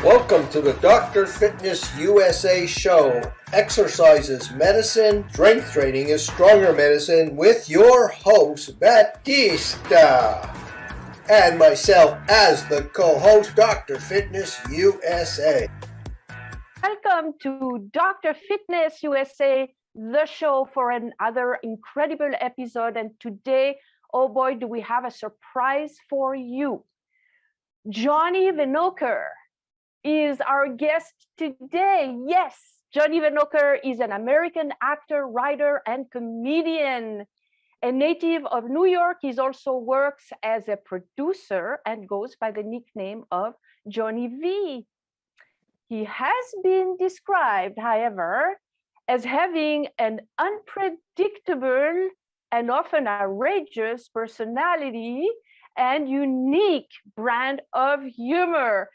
Welcome to the Dr. Fitness USA show. Exercise is medicine, strength training is stronger medicine with your host, Batista. And myself as the co-host, Dr. Fitness USA. Welcome to Dr. Fitness USA, the show for another incredible episode. And today, oh boy, do we have a surprise for you. Johnny Venokur is our guest today. Yes, Johnny Venokur is an American actor, writer, and comedian. A native of New York, he also works as a producer and goes by the nickname of Johnny V. He has been described, however, as having an unpredictable and often outrageous personality and unique brand of humor.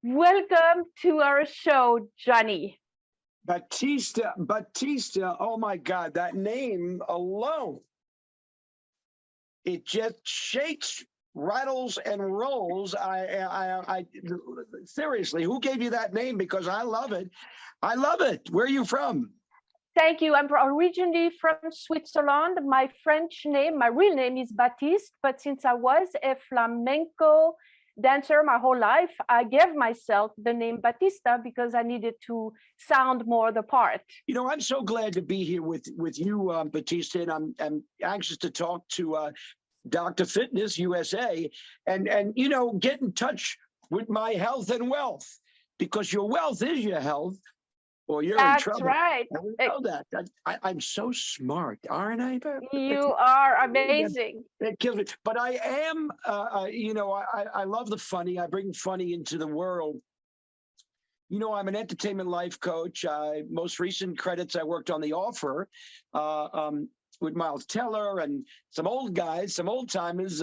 Welcome to our show, Johnny. Batista, oh my God, that name alone, it just shakes, rattles, and rolls. I seriously, who gave you that name? Because I love it. I love it. Where are you from? Thank you. I'm originally from Switzerland. My French name, my real name is Batiste, but since I was a flamenco dancer my whole life, I gave myself the name Batista because I needed to sound more the part. You know, I'm so glad to be here with you, Batista, and I'm anxious to talk to Dr. Fitness USA and you know, get in touch with my health and wealth, because your wealth is your health, or you're in trouble. That's right. And we know that. I'm so smart, aren't I? You are amazing. It kills me. But I am, you know, I love the funny. I bring funny into the world. You know, I'm an entertainment life coach. Most recent credits, I worked on The Offer with Miles Teller and some old guys, some old timers.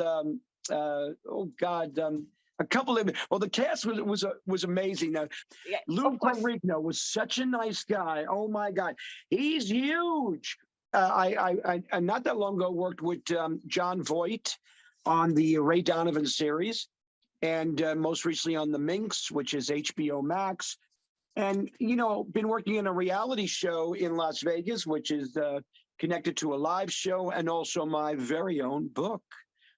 A couple of, well, the cast was amazing. Now, Yeah, Lou Ferrigno was such a nice guy. Oh my God, he's huge. I not that long ago worked with John Voight on the Ray Donovan series, and most recently on The Minx, which is HBO Max. And you know, been working in a reality show in Las Vegas, which is connected to a live show, and also my very own book.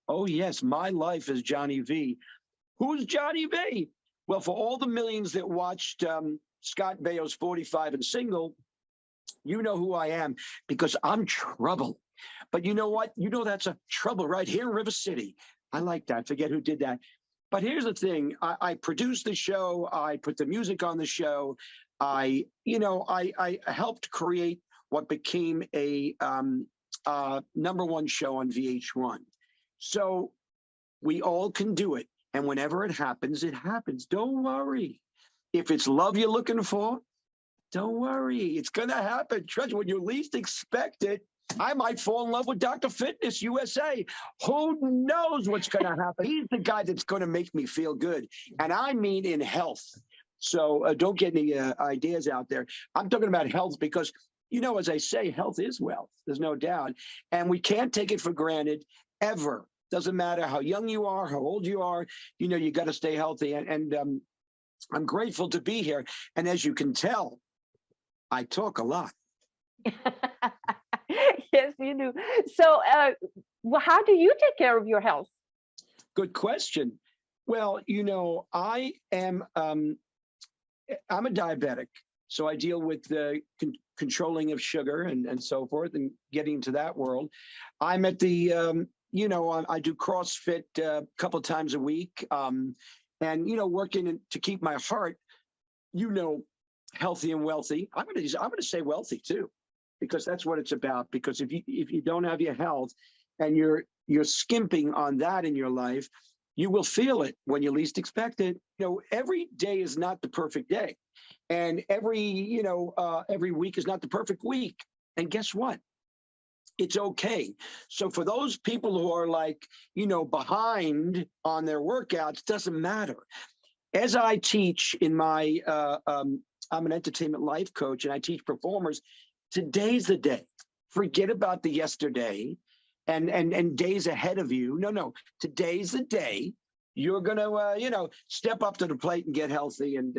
Oh yes, My Life as Johnny V. Who's Johnny V? Well, for all the millions that watched Scott Baio's 45 and Single, you know who I am, because I'm trouble. But you know what? You know that's a trouble right here in River City. I like that. Forget who did that. But here's the thing. I produced the show. I put the music on the show. I helped create what became a #1 show on VH1. So we all can do it. And whenever it happens, it happens. Don't worry. If it's love you're looking for, don't worry. It's going to happen. Trust me, when you least expect it, I might fall in love with Dr. Fitness USA. Who knows what's going to happen? He's the guy that's going to make me feel good. And I mean in health. So don't get any ideas out there. I'm talking about health because, you know, as I say, health is wealth. There's no doubt. And we can't take it for granted ever. Doesn't matter how young you are, how old you are, you know, you got to stay healthy. And I'm grateful to be here. And as you can tell, I talk a lot. Yes, you do. So how do you take care of your health? Good question. Well, you know, I'm a diabetic. So I deal with the controlling of sugar and so forth and getting into that world. I'm at the you know, I do CrossFit a couple of times a week, and you know, working to keep my heart, you know, healthy and wealthy. I'm going to say wealthy too, because that's what it's about. Because if you don't have your health, and you're skimping on that in your life, you will feel it when you least expect it. You know, every day is not the perfect day, and every week is not the perfect week. And guess what? It's okay. So for those people who are like, you know, behind on their workouts, doesn't matter. As I teach in my, I'm an entertainment life coach, and I teach performers, today's the day. Forget about the yesterday and days ahead of you. No, today's the day. you're going to, step up to the plate and get healthy and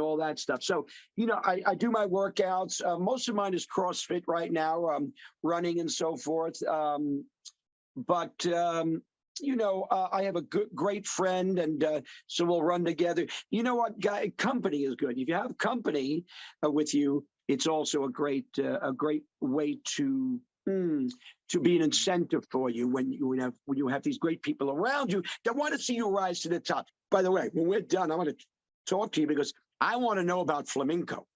all that stuff. So, I do my workouts. Most of mine is CrossFit right now, running and so forth. But I have a great friend, and so we'll run together. You know what, guy? Company is good. If you have company with you, it's also a great way to be an incentive for you when you have these great people around you that want to see you rise to the top. By the way, when we're done, I want to talk to you because I want to know about flamenco.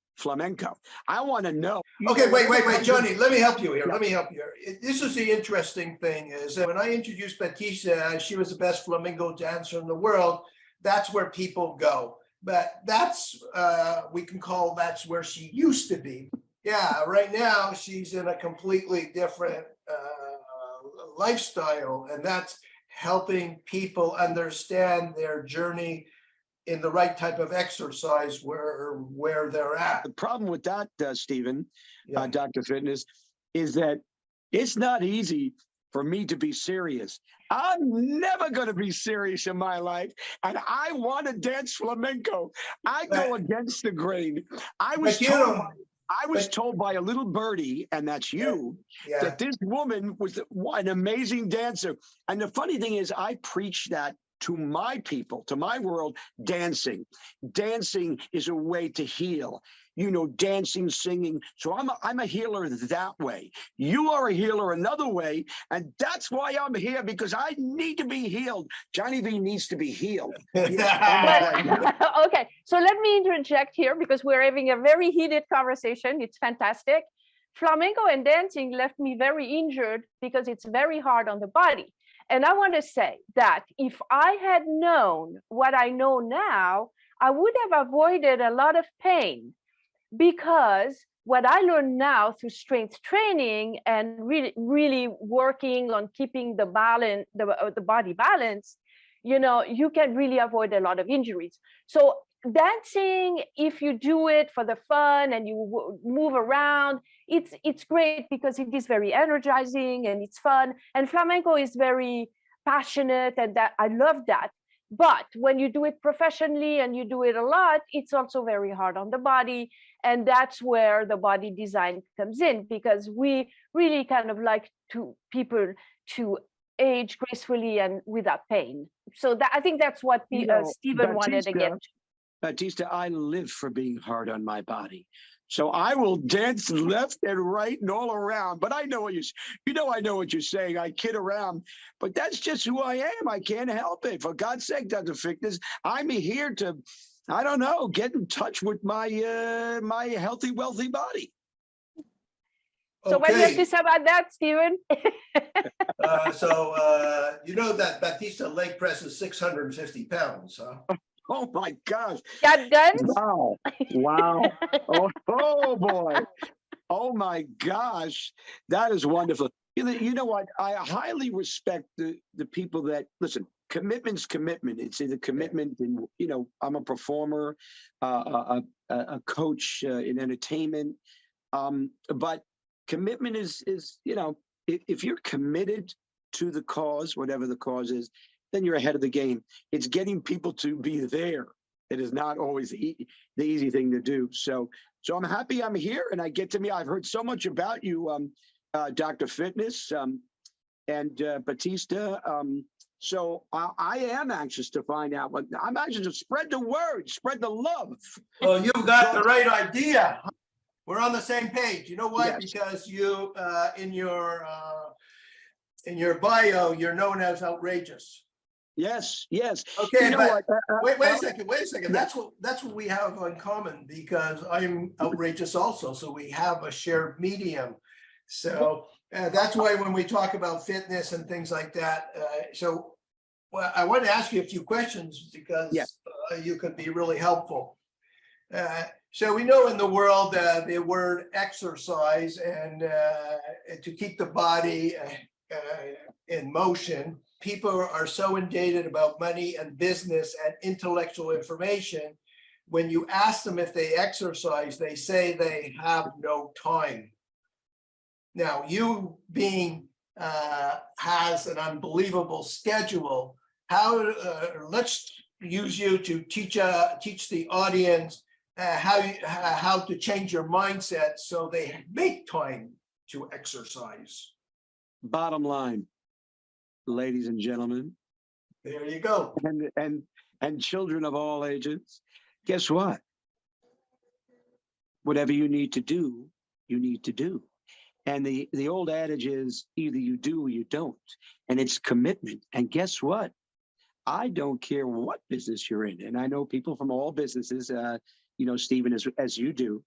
I want to know. Okay, wait, Johnny. Let me help you here. This is the interesting thing is that when I introduced Batista, she was the best flamenco dancer in the world. That's where people go. But that's that's where she used to be. Yeah, right now she's in a completely different lifestyle, and that's helping people understand their journey in the right type of exercise where they're at. The problem with that, Stephen, Dr. Fitness, is that it's not easy for me to be serious. I'm never going to be serious in my life, and I want to dance flamenco. I go against the grain. I was told by a little birdie, and that's you, that this woman was an amazing dancer. And the funny thing is, I preach that to my people, to my world. Dancing is a way to heal. Dancing, singing. So I'm a healer that way. You are a healer another way, and that's why I'm here, because I need to be healed. Johnny V needs to be healed. Okay, so let me interject here because we're having a very heated conversation. It's fantastic. Flamenco and dancing left me very injured because it's very hard on the body. And I want to say that if I had known what I know now, I would have avoided a lot of pain, because what I learned now through strength training and really working on keeping the balance, the body balance, you can really avoid a lot of injuries. So dancing, if you do it for the fun and you move around, it's great because it is very energizing and it's fun. And flamenco is very passionate, and that I love that. But when you do it professionally and you do it a lot, it's also very hard on the body. And that's where the body design comes in, because we really kind of like people to age gracefully and without pain. So I think that's what Stephen wanted to get. Batista, I live for being hard on my body. So I will dance left and right and all around. But I know what I know what you're saying. I kid around, but that's just who I am. I can't help it. For God's sake, Dr. Fitness, I'm here to, I don't know, get in touch with my my healthy, wealthy body. So what do you have to say about that, Stephen? You know that Batista leg press is 650 pounds, huh? Oh my gosh. Got guns? Wow. Oh boy. Oh my gosh. That is wonderful. You know what? I highly respect the people that, listen, commitment's commitment. It's either commitment in, I'm a performer, a coach in entertainment. But commitment is, if you're committed to the cause, whatever the cause is, then you're ahead of the game. It's getting people to be there. It is not always the easy thing to do. So I'm happy I'm here and I get to meet. I've heard so much about you, Dr. Fitness and Batista. So I am anxious to find out. I'm anxious to spread the word, spread the love. Well, you've got the right idea. We're on the same page. You know why? Yes. Because you, in your bio, you're known as outrageous. Yes. Okay, but wait a second. That's what we have in common, because I'm outrageous also. So we have a shared medium. So that's why when we talk about fitness and things like that. I want to ask you a few questions because you could be really helpful. So we know in the world the word exercise and to keep the body in motion. People are so inundated about money and business and intellectual information. When you ask them if they exercise, they say they have no time. Now, you being has an unbelievable schedule, let's use you to teach the audience how to change your mindset so they make time to exercise. Bottom line, ladies and gentlemen, there you go, and children of all ages, guess what? Whatever you need to do, you need to do. And the old adage is either you do or you don't. And it's commitment. And guess what? I don't care what business you're in. And I know people from all businesses, Stephen, as you do,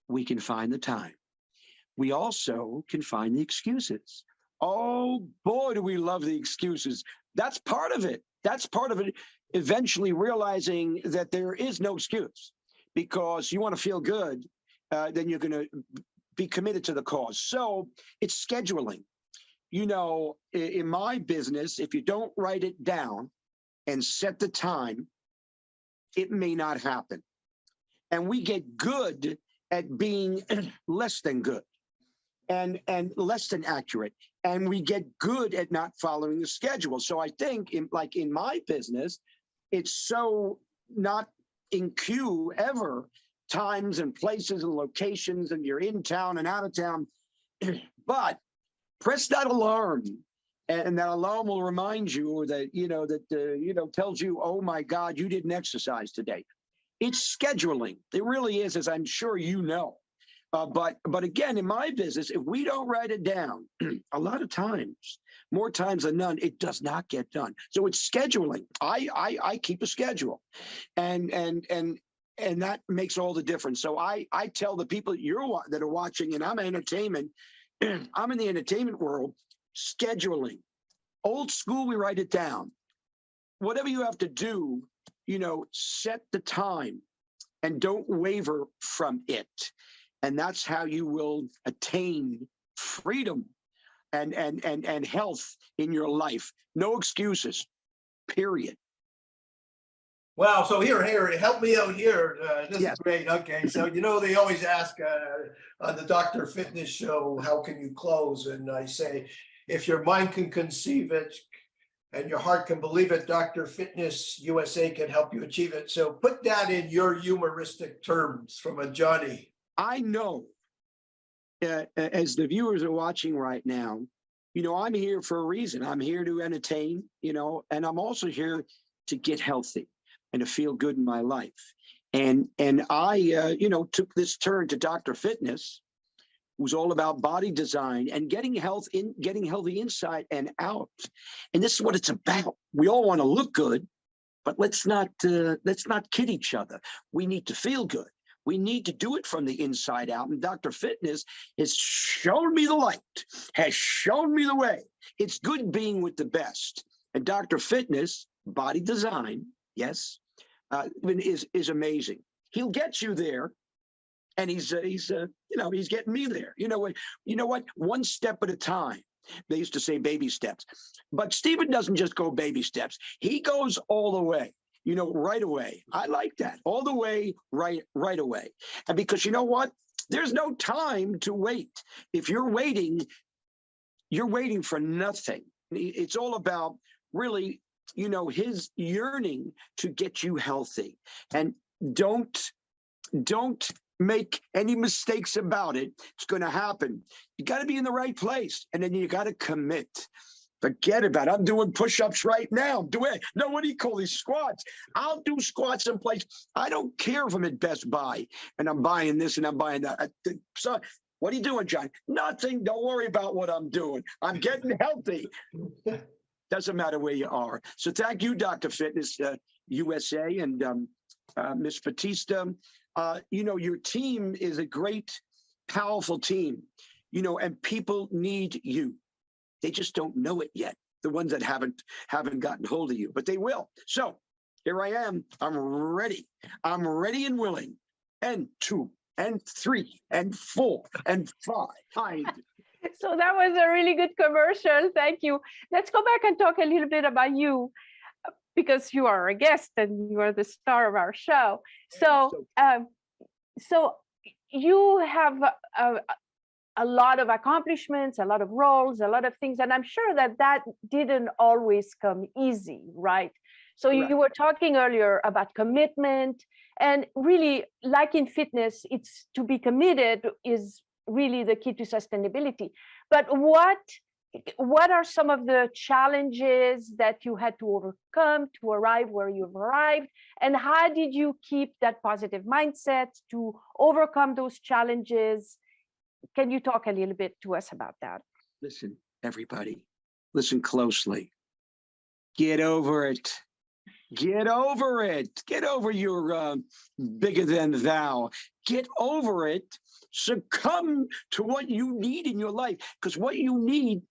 we can find the time. We also can find the excuses. Oh, boy, do we love the excuses. That's part of it. That's part of it. Eventually realizing that there is no excuse because you want to feel good, then you're going to be committed to the cause. So it's scheduling. In my business, if you don't write it down and set the time, it may not happen. And we get good at being less than good and less than accurate. And we get good at not following the schedule. So I think in my business, it's so not in queue ever, times and places and locations, and you're in town and out of town. But press that alarm, and that alarm will remind you that, tells you, oh my God, you didn't exercise today. It's scheduling. It really is, as I'm sure you know. But again, in my business, if we don't write it down, a lot of times, more times than none, it does not get done. So it's scheduling. I keep a schedule, and that makes all the difference. So I tell the people that are watching, and I'm entertainment, I'm in the entertainment world, scheduling. Old school, we write it down. Whatever you have to do, set the time and don't waver from it. And that's how you will attain freedom and health in your life. No excuses, period. Wow. So here, help me out here. This Yes. is great. Okay. So, they always ask on the Dr. Fitness show, how can you close? And I say, if your mind can conceive it and your heart can believe it, Dr. Fitness USA can help you achieve it. So put that in your humoristic terms from a Johnny. I know, as the viewers are watching right now, I'm here for a reason. I'm here to entertain, and I'm also here to get healthy and to feel good in my life. And I, took this turn to Dr. Fitness, who's all about body design and getting healthy inside and out. And this is what it's about. We all want to look good, but let's not kid each other. We need to feel good. We need to do it from the inside out. And Dr. Fitness has shown me the light, has shown me the way. It's good being with the best. And Dr. Fitness, body design, yes, is amazing. He'll get you there, and he's getting me there. You know what? One step at a time. They used to say baby steps, but Stephen doesn't just go baby steps. He goes all the way. Right away. I like that. All the way, right away. And because you know what? There's no time to wait. If you're waiting for nothing. It's all about really, his yearning to get you healthy. And don't make any mistakes about it. It's going to happen. You got to be in the right place, and then you got to commit. Forget about it. I'm doing push-ups right now. What do you call these squats? I'll do squats in place. I don't care if I'm at Best Buy and I'm buying this and I'm buying that. So, what are you doing, John? Nothing. Don't worry about what I'm doing. I'm getting healthy. Doesn't matter where you are. So thank you, Dr. Fitness USA and Miss Batista. Your team is a great, powerful team, and people need you. They just don't know it yet. The ones that haven't gotten hold of you, but they will. So here I am. I'm ready. I'm ready and willing. And 2 and 3 and 4 and 5. So that was a really good commercial. Thank you. Let's go back and talk a little bit about you, because you are a guest and you are the star of our show. So you have a lot of accomplishments, a lot of roles, a lot of things. And I'm sure that that didn't always come easy, right? So Correct. you were talking earlier about commitment, and really, like in fitness, it's to be committed is really the key to sustainability. But what are some of the challenges that you had to overcome to arrive where you've arrived? And how did you keep that positive mindset to overcome those challenges? Can you talk a little bit to us about that? Listen, everybody, listen closely. Get over it. Get over it. Get over your bigger than thou. Get over it. Succumb to what you need in your life, because what you need,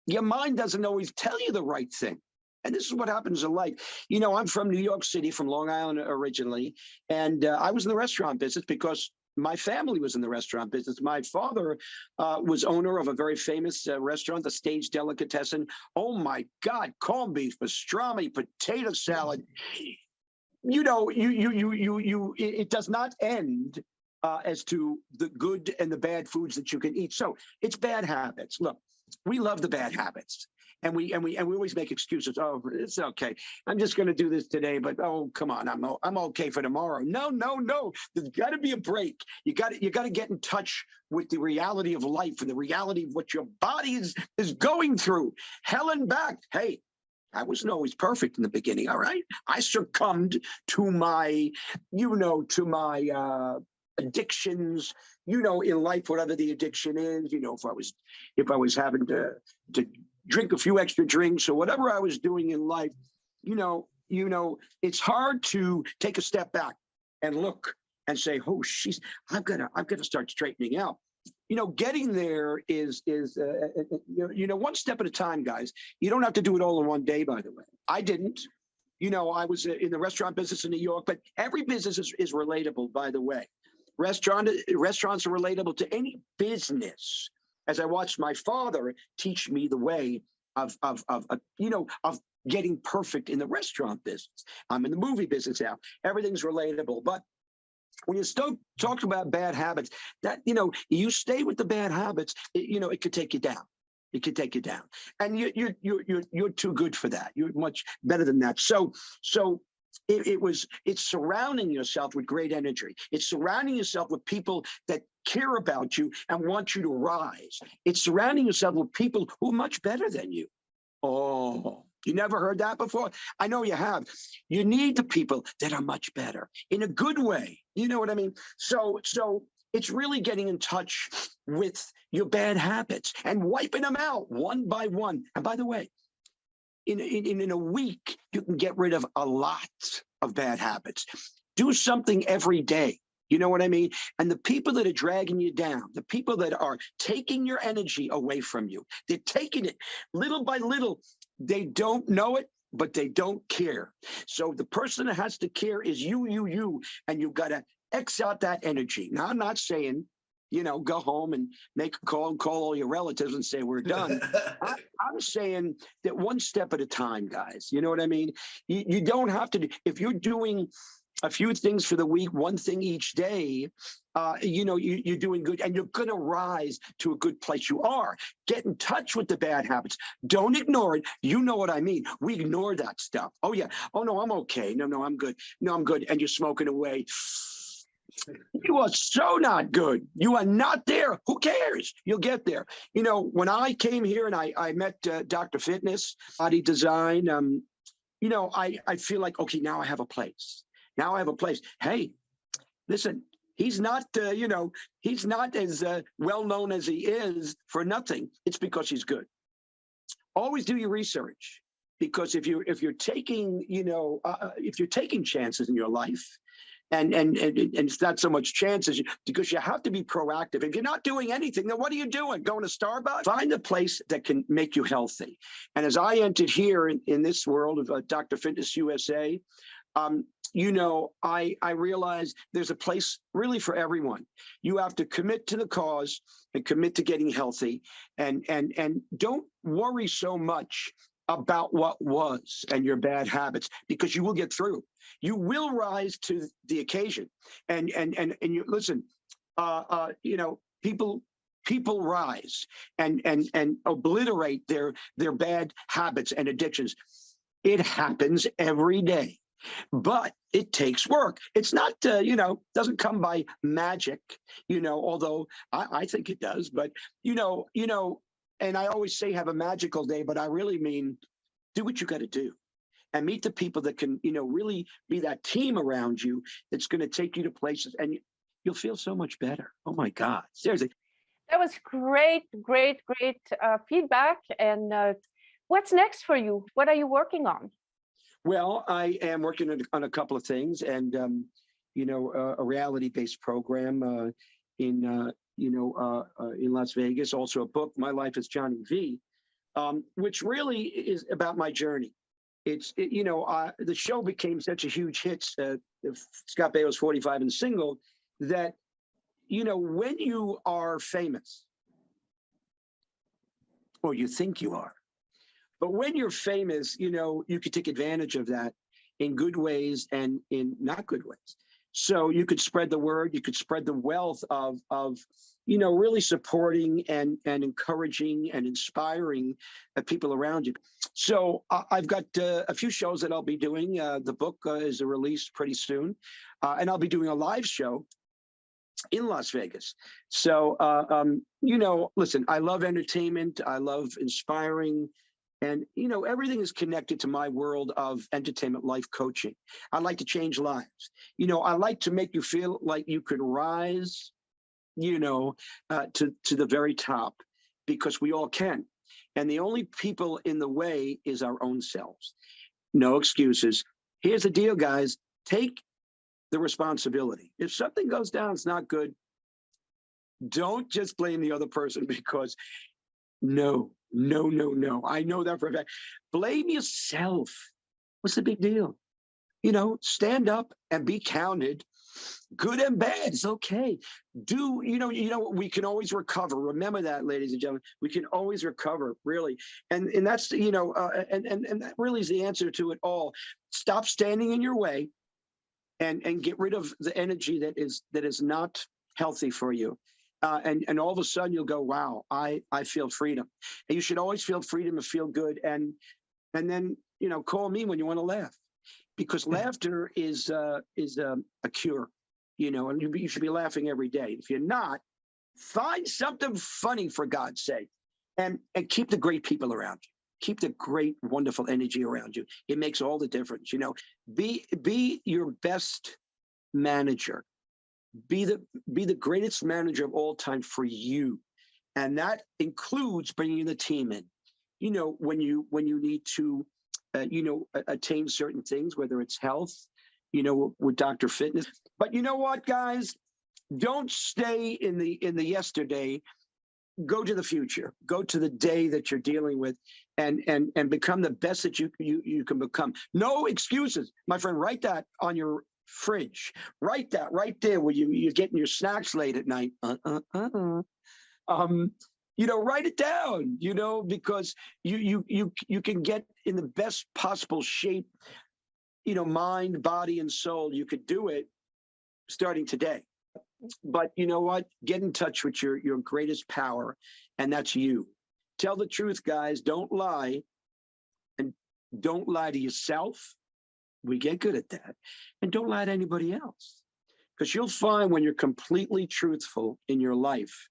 your mind doesn't always tell you the right thing. And this is what happens in life. You know, I'm from New York City, from Long Island originally, and I was in the restaurant business because my family was in the restaurant business. My father was owner of a very famous restaurant, the Stage Delicatessen. Oh my God, corned beef, pastrami, potato salad. You know, it does not end as to the good and the bad foods that you can eat. So it's bad habits. Look, we love the bad habits. And we always make excuses. Oh, it's okay. I'm just going to do this today, but oh, come on, I'm okay for tomorrow. No. There's got to be a break. You got to get in touch with the reality of life and the reality of what your body is going through. Hell and back. Hey, I wasn't always perfect in the beginning. All right, I succumbed to my, addictions. In life, whatever the addiction is. If I was having to drink a few extra drinks or whatever I was doing in life, it's hard to take a step back and look and say, oh, I've got to start straightening out. Getting there is one step at a time, guys. You don't have to do it all in one day, by the way. I didn't. I was in the restaurant business in New York, but every business is relatable, by the way. Restaurants are relatable to any business. As I watched my father teach me the way of getting perfect in the restaurant business. I'm in the movie business now. Everything's relatable. But when you start talking about bad habits, that, you stay with the bad habits, it could take you down. It could take you down. And you're too good for that. You're much better than that. So it's surrounding yourself with great energy. It's surrounding yourself with people that care about you and want you to rise. It's surrounding yourself with people who are much better than you. Oh, you never heard that before? I know you have. You need the people that are much better in a good way. You know what I mean? So it's really getting in touch with your bad habits and wiping them out one by one. And by the way, in a week, you can get rid of a lot of bad habits. Do something every day. You know what I mean? And the people that are dragging you down, the people that are taking your energy away from you, they're taking it little by little. They don't know it, but they don't care. So the person that has to care is you, and you've got to X out that energy. Now, I'm not saying, go home and make a call and call all your relatives and say, we're done. I'm saying that one step at a time, guys. You know what I mean? You don't have to, if you're doing a few things for the week, one thing each day, you're doing good, and you're going to rise to a good place. You are. Get in touch with the bad habits. Don't ignore it. You know what I mean. We ignore that stuff. Oh, yeah. Oh, no, I'm okay. No, I'm good. No, I'm good. And you're smoking away. You are so not good. You are not there. Who cares? You'll get there. When I came here and I met Dr. Fitness, Body Design, I feel like, okay, now I have a place. Now I have a place. Hey, listen, he's not, he's not as well known as he is for nothing. It's because he's good. Always do your research, because if you're taking, if you're taking chances in your life, and it's not so much chances, because you have to be proactive. If you're not doing anything, then what are you doing? Going to Starbucks? Find a place that can make you healthy. And as I entered here in this world of Dr. Fitness USA, I realized there's a place really for everyone. You have to commit to the cause and commit to getting healthy, and don't worry so much about what was and your bad habits, because you will get through. You will rise to the occasion. And you listen, people people rise and obliterate their bad habits and addictions. It happens every day, but it takes work. It's not, doesn't come by magic, although I think it does, but, and I always say have a magical day, but I really mean do what you got to do and meet the people that can, really be that team around you that's going to take you to places, and you'll feel so much better. Oh my God, seriously. That was great feedback. And what's next for you? What are you working on? Well, I am working on a couple of things, and a reality-based program in Las Vegas. Also, a book, My Life as Johnny V, which really is about my journey. The show became such a huge hit. Scott Baio's 45 and single. That when you are famous, or you think you are. But when you're famous, you could take advantage of that in good ways and in not good ways. So you could spread the word, you could spread the wealth of really supporting and encouraging and inspiring people around you. So I've got a few shows that I'll be doing. The book is released pretty soon, and I'll be doing a live show in Las Vegas. So, listen, I love entertainment. I love inspiring. And, everything is connected to my world of entertainment life coaching. I like to change lives. I like to make you feel like you could rise, to the very top, because we all can. And the only people in the way is our own selves. No excuses. Here's the deal, guys. Take the responsibility. If something goes down, it's not good. Don't just blame the other person, because no. I know that for a fact. Blame yourself. What's the big deal? Stand up and be counted. Good and bad, it's okay. We can always recover. Remember that, ladies and gentlemen. We can always recover, really. And that's, and that really is the answer to it all. Stop standing in your way and get rid of the energy that is not healthy for you. And all of a sudden you'll go, wow, I feel freedom. And you should always feel freedom and feel good. And then, call me when you want to laugh, because laughter is a cure, and you should be laughing every day. If you're not, find something funny, for God's sake, and keep the great people around you. Keep the great, wonderful energy around you. It makes all the difference. Be your best manager. Be the greatest manager of all time for you, and that includes bringing the team in. When you need to, attain certain things, whether it's health, with Dr. Fitness. But you know what, guys? Don't stay in the yesterday. Go to the future. Go to the day that you're dealing with, and become the best that you can become. No excuses, my friend. Write that on your fridge. Write that right there where you're getting your snacks late at night. Write it down, because you can get in the best possible shape, mind, body, and soul. You could do it starting today. But you know what? Get in touch with your greatest power, and that's you. Tell the truth, guys. Don't lie. And don't lie to yourself. We get good at that. And don't lie to anybody else. Because you'll find when you're completely truthful in your life,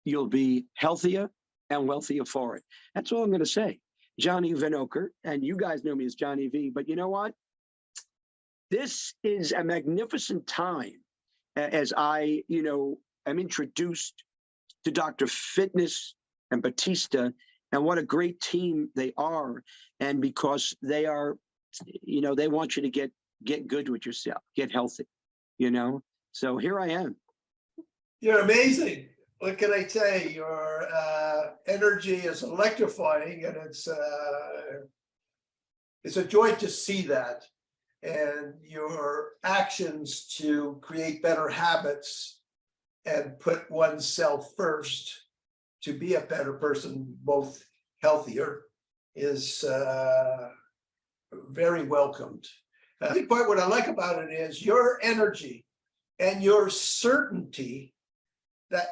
you'll be healthier and wealthier for it. That's all I'm going to say. Johnny Venokur, and you guys know me as Johnny V, but you know what? This is a magnificent time as I, am introduced to Dr. Fitness and Batista, and what a great team they are. And because they are, they want you to get good with yourself, get healthy, So here I am. You're amazing. What can I say? Your energy is electrifying, and it's a joy to see that. And your actions to create better habits and put oneself first to be a better person, both healthier, is very welcomed. I think what I like about it is your energy and your certainty that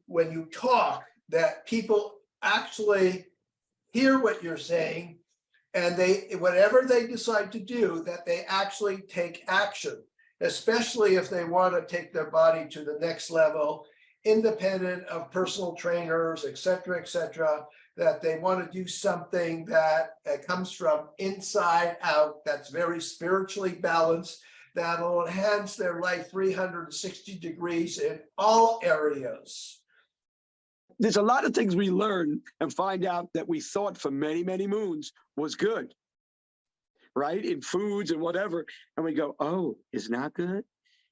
when you talk, that people actually hear what you're saying, and whatever they decide to do, that they actually take action, especially if they want to take their body to the next level, independent of personal trainers, et cetera, that they want to do something that comes from inside out, that's very spiritually balanced, that'll enhance their life 360 degrees in all areas. There's a lot of things we learn and find out that we thought for many, many moons was good, right? In foods and whatever. And we go, oh, it's not good?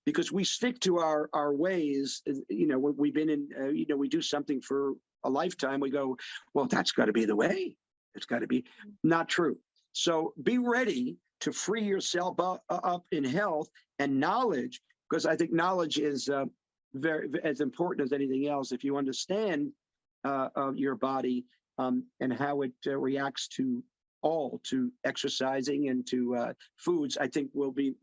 Because we stick to our ways. We've been in, we do something for a lifetime. We go, well, that's got to be the way. It's got to be not true. So be ready to free yourself up in health and knowledge, because I think knowledge is very as important as anything else. If you understand your body and how it reacts to exercising and to foods, I think we'll be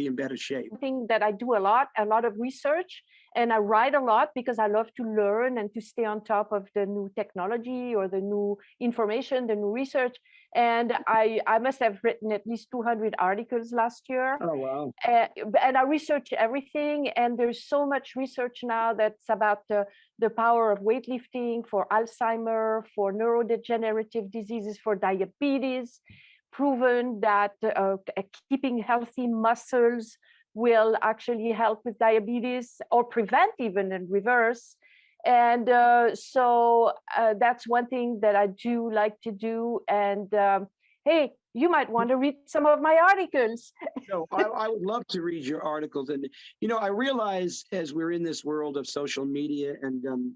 in better shape. I think that I do a lot of research, and I write a lot because I love to learn and to stay on top of the new technology or the new information, the new research. And I must have written at least 200 articles last year. Oh, wow. And I research everything. And there's so much research now that's about the power of weightlifting for Alzheimer, for neurodegenerative diseases, for diabetes, proven that keeping healthy muscles will actually help with diabetes or prevent even and reverse. And so that's one thing that I do like to do. And hey, you might want to read some of my articles. No, I would love to read your articles. And, I realize as we're in this world of social media and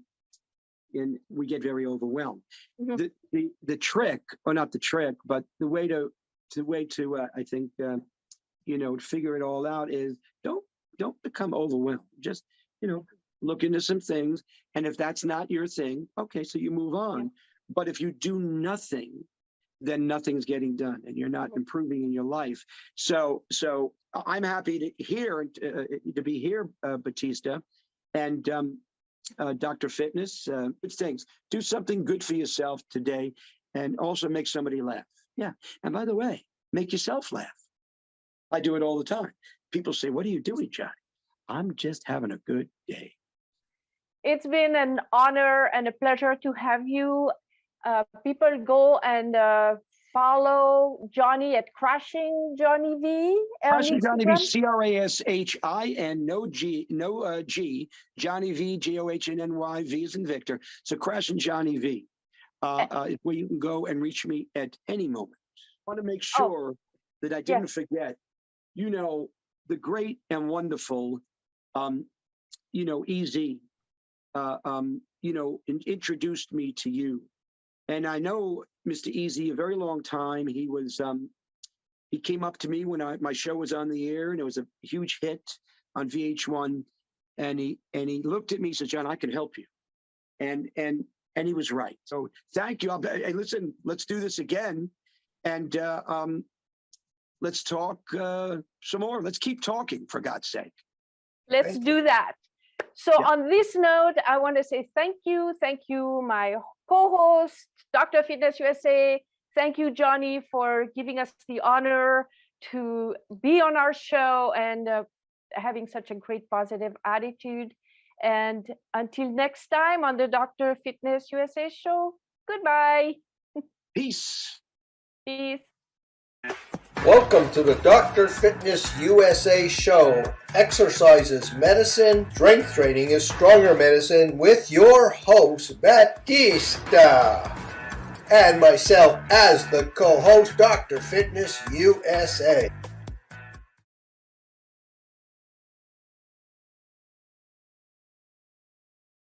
we get very overwhelmed. Mm-hmm. The trick, or not the trick, but the way to I think, figure it all out is don't become overwhelmed. Just, look into some things. And if that's not your thing, okay, so you move on. Yeah. But if you do nothing, then nothing's getting done and you're not improving in your life. So I'm happy to be here, Batista, and Dr. Fitness. Good things. Do something good for yourself today and also make somebody laugh. Yeah. And by the way, make yourself laugh. I do it all the time. People say, what are you doing, Johnny? I'm just having a good day. It's been an honor and a pleasure to have you. People go and follow Johnny at crashinjohnnyv. Crashing Johnny V, CRASHIN, no G, Johnny V, GOHNNY, V is in Victor. So Crashing Johnny V, where you can go and reach me at any moment. I want to make sure that I didn't forget, the great and wonderful, Easy, introduced me to you. And I know Mr. Easy a very long time. He was, he came up to me when my show was on the air and it was a huge hit on VH1. And he looked at me and said, John, I can help you. And he was right. So thank you. Hey, listen, let's do this again. And let's talk some more. Let's keep talking, for God's sake. Let's do that. So on this note, I want to say thank you. Thank you, my co-host, Dr. Fitness USA. Thank you, Johnny, for giving us the honor to be on our show and having such a great positive attitude. And until next time on the Dr. Fitness USA show, goodbye. Peace. Peace. Welcome to the Dr. Fitness USA show. Exercises, medicine, strength training is stronger medicine with your host, Batista. And myself as the co-host, Dr. Fitness USA.